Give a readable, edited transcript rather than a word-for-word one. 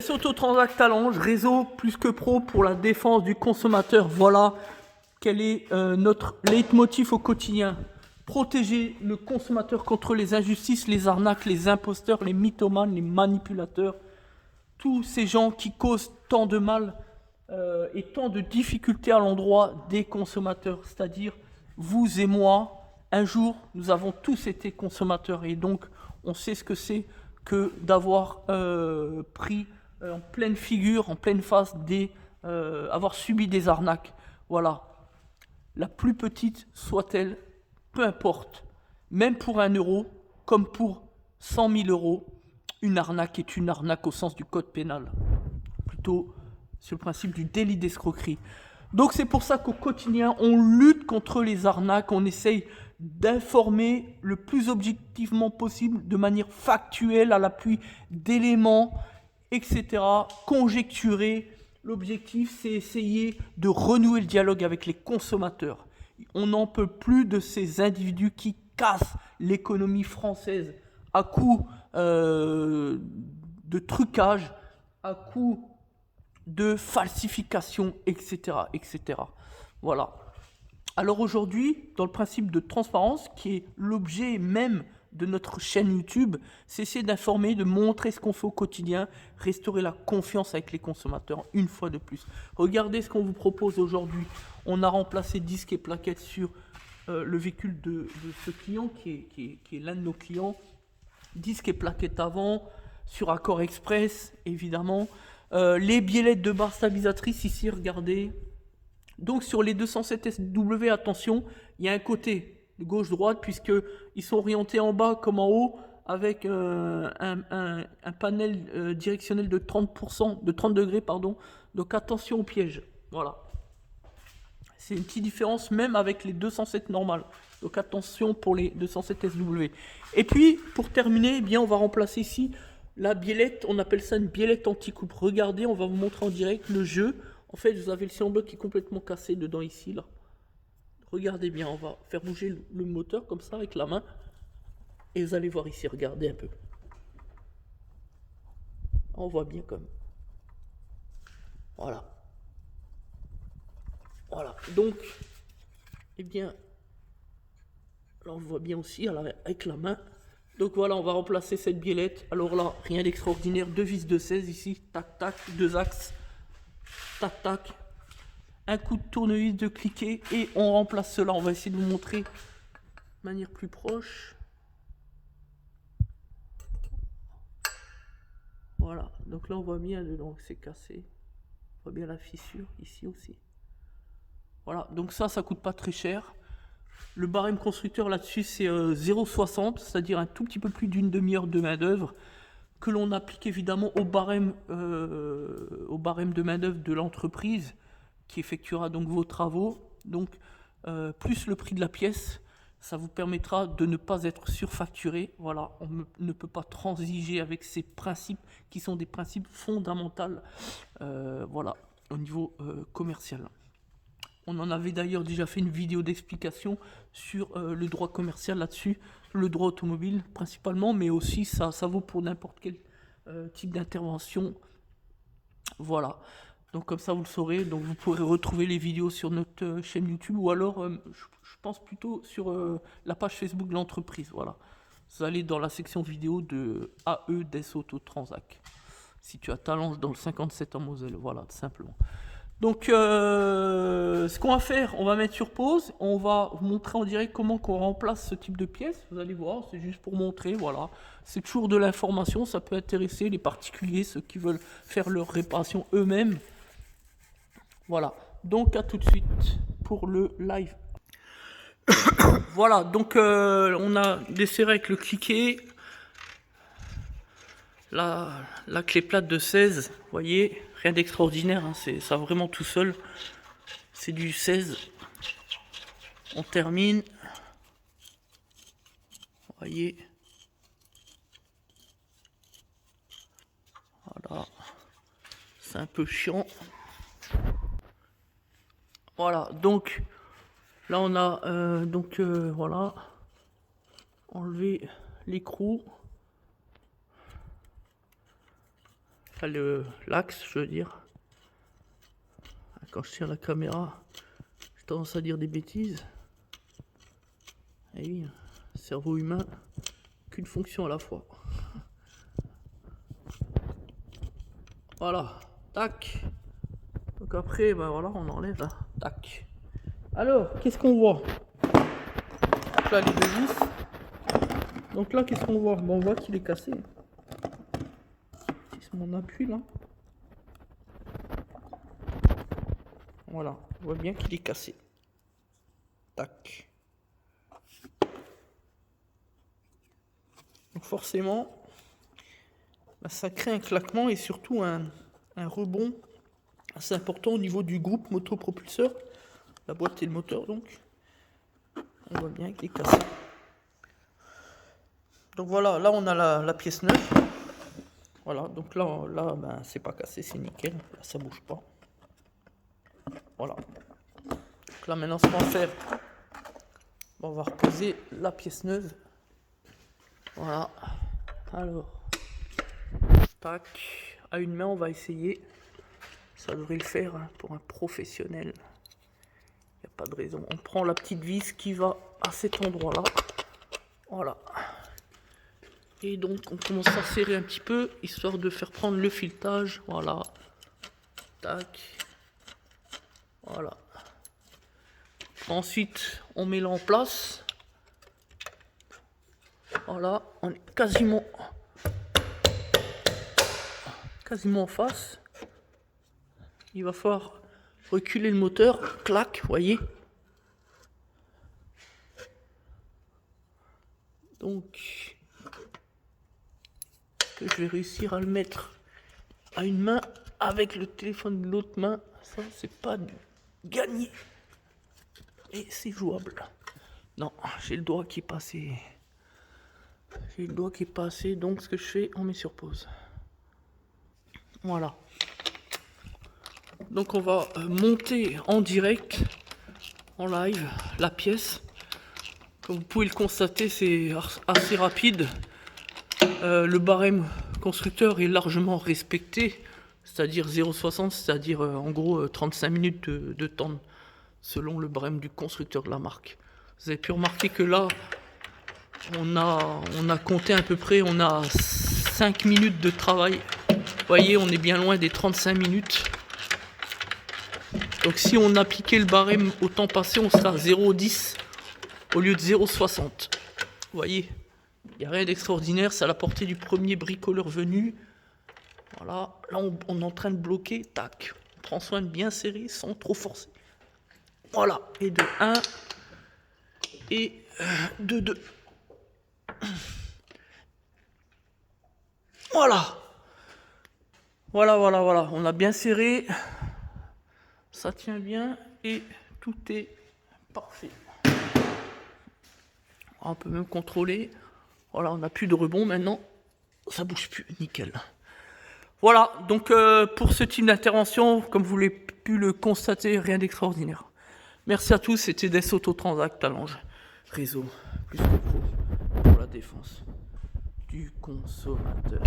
Autotransact Talange, réseau plus que pro pour la défense du consommateur. Voilà quel est notre leitmotiv au quotidien. Protéger le consommateur contre les injustices, les arnaques, les imposteurs, les mythomanes, les manipulateurs. Tous ces gens qui causent tant de mal et tant de difficultés à l'endroit des consommateurs. C'est-à-dire vous et moi. Un jour, nous avons tous été consommateurs et donc on sait ce que c'est que d'avoir pris en pleine figure, en pleine face, avoir subi des arnaques. Voilà. La plus petite soit-elle, peu importe. Même pour 1 euro, comme pour 100 000 euros, une arnaque est une arnaque au sens du code pénal. Plutôt sur le principe du délit d'escroquerie. Donc c'est pour ça qu'au quotidien, on lutte contre les arnaques, on essaye d'informer le plus objectivement possible, de manière factuelle, à l'appui d'éléments, etc., conjecturer. L'objectif, c'est essayer de renouer le dialogue avec les consommateurs. On n'en peut plus de ces individus qui cassent l'économie française à coup de trucage, à coup de falsification, etc., etc. Voilà. Alors aujourd'hui, dans le principe de transparence, qui est l'objet même de notre chaîne YouTube, c'est essayer d'informer, de montrer ce qu'on fait au quotidien, restaurer la confiance avec les consommateurs une fois de plus. Regardez ce qu'on vous propose aujourd'hui. On a remplacé disques et plaquettes sur le véhicule de ce client qui est l'un de nos clients. Disques et plaquettes avant, sur Accord Express, évidemment. Les biellettes de barre stabilisatrice ici, regardez. Donc sur les 207 SW, attention, il y a un côté de gauche-droite puisqu'ils sont orientés en bas comme en haut avec un panel directionnel de 30%, de 30 degrés, pardon. Donc attention au piège. Voilà. C'est une petite différence même avec les 207 normales. Donc attention pour les 207 SW. Et puis pour terminer, eh bien, on va remplacer ici la biellette. On appelle ça une biellette anti-coupe. Regardez, on va vous montrer en direct le jeu. En fait, vous avez le cyan bloc qui est complètement cassé dedans ici, là. Regardez bien, on va faire bouger le moteur comme ça avec la main. Et vous allez voir ici, regardez un peu. On voit bien comme. Voilà. Voilà. Donc, eh bien, là on voit bien aussi avec la main. Donc voilà, on va remplacer cette biellette. Alors là, rien d'extraordinaire. 2 vis de 16 ici. Tac, tac. 2 axes. Tac, tac. Un coup de tournevis de cliquet et on remplace cela. On va essayer de vous montrer de manière plus proche. Voilà, donc là on voit bien dedans que c'est cassé. On voit bien la fissure ici aussi. Voilà, donc ça coûte pas très cher. Le barème constructeur là-dessus c'est 0,60, c'est-à-dire un tout petit peu plus d'une demi-heure de main d'œuvre que l'on applique évidemment au barème de main d'œuvre de l'entreprise qui effectuera donc vos travaux. Donc plus le prix de la pièce, ça vous permettra de ne pas être surfacturé. Voilà, on ne peut pas transiger avec ces principes qui sont des principes fondamentaux voilà, au niveau commercial. On en avait d'ailleurs déjà fait une vidéo d'explication sur le droit commercial là-dessus, le droit automobile principalement, mais aussi ça vaut pour n'importe quel type d'intervention. Voilà. Donc comme ça vous le saurez, donc vous pourrez retrouver les vidéos sur notre chaîne YouTube ou alors je pense plutôt sur la page Facebook de l'entreprise. Voilà. Vous allez dans la section vidéo de AE des Autotransact. Si tu as Talange dans le 57 en Moselle, voilà, tout simplement. Donc ce qu'on va faire, on va mettre sur pause, on va vous montrer en direct comment qu'on remplace ce type de pièce. Vous allez voir, c'est juste pour montrer, voilà. C'est toujours de l'information, ça peut intéresser les particuliers, ceux qui veulent faire leur réparation eux-mêmes. Voilà, donc à tout de suite pour le live. Voilà, donc on a desserré avec le cliquet. La clé plate de 16, vous voyez, rien d'extraordinaire, hein, ça vraiment tout seul. C'est du 16. On termine. Vous voyez. Voilà. C'est un peu chiant. Voilà, donc là on a voilà, enlevé l'écrou. Enfin, l'axe, je veux dire. Quand je tiens la caméra, j'ai tendance à dire des bêtises. Et oui, cerveau humain, qu'une fonction à la fois. Voilà, tac. Donc après, ben voilà, on enlève là, tac. Alors, qu'est-ce qu'on voit? Donc là, les deux vis. Donc là, qu'est-ce qu'on voit? Ben, on voit qu'il est cassé. Si mon appui là. Voilà, on voit bien qu'il est cassé. Tac. Donc forcément, ben, ça crée un claquement et surtout un rebond assez important au niveau du groupe motopropulseur. La boîte et le moteur donc. On voit bien qu'il est cassé. Donc voilà, là on a la pièce neuve. Voilà, donc là ben, c'est pas cassé, c'est nickel. Là ça bouge pas. Voilà. Donc là maintenant ce qu'on va faire, on va reposer la pièce neuve. Voilà. Alors, tac. À une main on va essayer. Ça devrait le faire hein, pour un professionnel. Il n'y a pas de raison. On prend la petite vis qui va à cet endroit-là. Voilà. Et donc on commence à serrer un petit peu, histoire de faire prendre le filetage. Voilà. Tac. Voilà. Ensuite, on met là en place. Voilà. On est quasiment en face. Il va falloir reculer le moteur. Clac, voyez. Donc, je vais réussir à le mettre à une main avec le téléphone de l'autre main. Ça, c'est pas gagné. Et c'est jouable. Non, j'ai le doigt qui est passé. Donc, ce que je fais, on met sur pause. Voilà. Donc, on va monter en direct, en live, la pièce. Comme vous pouvez le constater, c'est assez rapide. Le barème constructeur est largement respecté, c'est-à-dire 0,60, c'est-à-dire en gros 35 minutes de temps selon le barème du constructeur de la marque. Vous avez pu remarquer que là, on a compté à peu près, on a 5 minutes de travail. Vous voyez, on est bien loin des 35 minutes. Donc si on appliquait le barème au temps passé, on sera à 0,10 au lieu de 0,60. Vous voyez, il n'y a rien d'extraordinaire, c'est à la portée du premier bricoleur venu. Voilà, là on est en train de bloquer, tac. On prend soin de bien serrer sans trop forcer. Voilà, et de 1 et de 2. Voilà. Voilà, on a bien serré. Ça tient bien et tout est parfait. On peut même contrôler. Voilà, on n'a plus de rebond maintenant. Ça bouge plus, nickel. Voilà, donc pour ce type d'intervention, comme vous l'avez pu le constater, rien d'extraordinaire. Merci à tous, c'était Des Autotransact Talange. Réseau plus que pro pour la défense du consommateur.